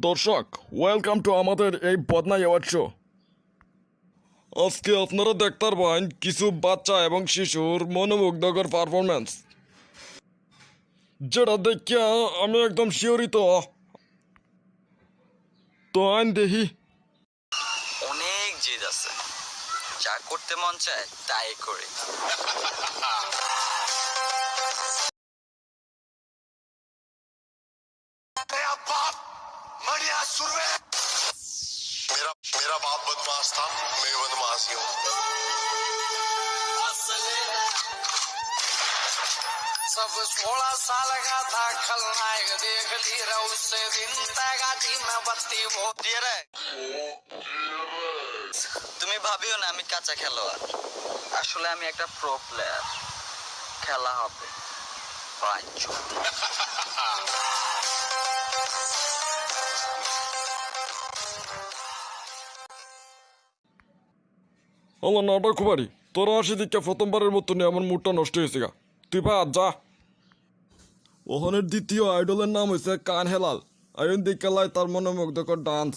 দর্শক welcome to আমাদের এই বদনা অ্যাওয়ার্ড শো। আজকে আপনারা দেখতে পারবেন কিছু বাচ্চা এবং শিশুর মনোমুগ্ধকর পারফরমেন্স, যেটা দেখিয়া আমি একদম শিহরিত। তো আইন দেখি। অনেক জিদ আছে, যা করতে মন চায় তাই করে। मेरा बाप बदमाश था, मैं बदमाश ही हूँ। सब 16 साल का था खलनायक, देख ली उससे दिन गाड़ी में बत्ती वो তুমি ভাবিও না আমি কাঁচা খেলোয়াড়, আসলে আমি একটা প্রো প্লেয়ার। খেলা হবে আমার নাটক কুমারী, তোরা আসি দিকে প্রথমবারের মতো নিয়ে আমার মুডটা নষ্ট হয়েছে গা। তুই ভাই যা। ওখানের দ্বিতীয় আইডলের নাম হয়েছে কান হেলাল। আয়ন দিকালাই তার মনোমুগ্ধকর ডান্স।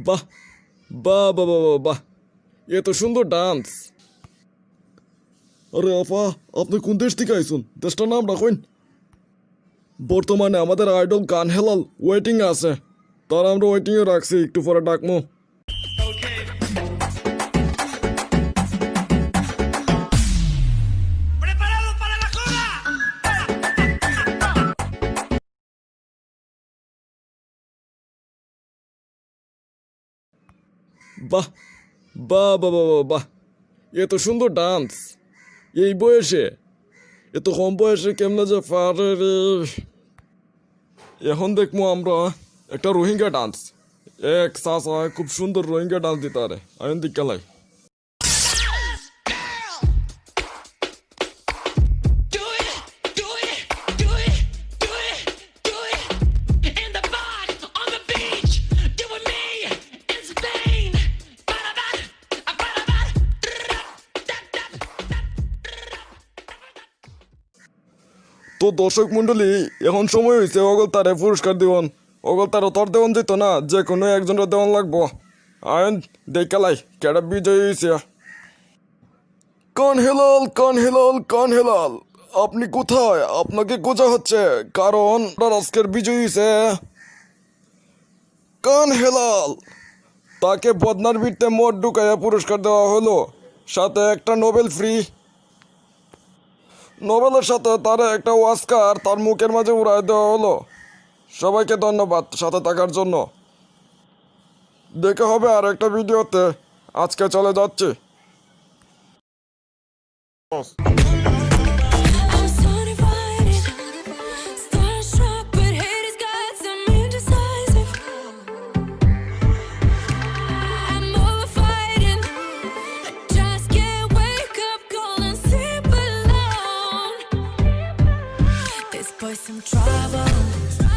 বাহ বাহ বাহ বাহ বাহ, এ তো সুন্দর ডান্স। আরে আপা, আপনি কোন দেশ থেকে আইসুন? দেশটার নাম রাখুন। বর্তমানে আমাদের আইডল কান হেলাল ওয়েটিং আছে, তার আমরা ওয়েটিংয়ে রাখছি, একটু পরে ডাকমো। বাহ বাহ বাহ বাহ বাহ, এ তো সুন্দর ডান্স। এই বয়সে, এত কম বয়সে কেমনে যে পারে রে। এখন দেখবো আমরা একটা রোহিঙ্গা ডান্স। এক চাচা খুব সুন্দর রোহিঙ্গা ডান্স দিতে পারে। আয়ন দিকালাই। তো দর্শক মন্ডলী, এখন সময় হয়েছে অগলতারে পুরস্কার দিবন। অগলতার তোর দেওয়ান যেত না, যে কোনো একজনের দেওয়ান লাগবো। আয়ন দেখালাই কেডা বিজয়ী হয়েছে। কান হেলাল, কান হেলাল, কান হেলাল, আপনি কোথায়? আপনাকে খোঁজা হচ্ছে, কারণ আজকের বিজয়ী হয়েছে কান হেলাল। তাকে বদনার বীরতে মদ ঢুকাইয়া পুরস্কার দেওয়া হলো, সাথে একটা নোবেল ফ্রি। নোবেলের সাথে তার একটা অস্কার তার মুখের মাঝে উড়াই দেওয়া হলো। সবাইকে ধন্যবাদ সাথে থাকার জন্য। দেখা হবে আর একটা ভিডিওতে। আজকে চলে যাচ্ছি। Some trouble.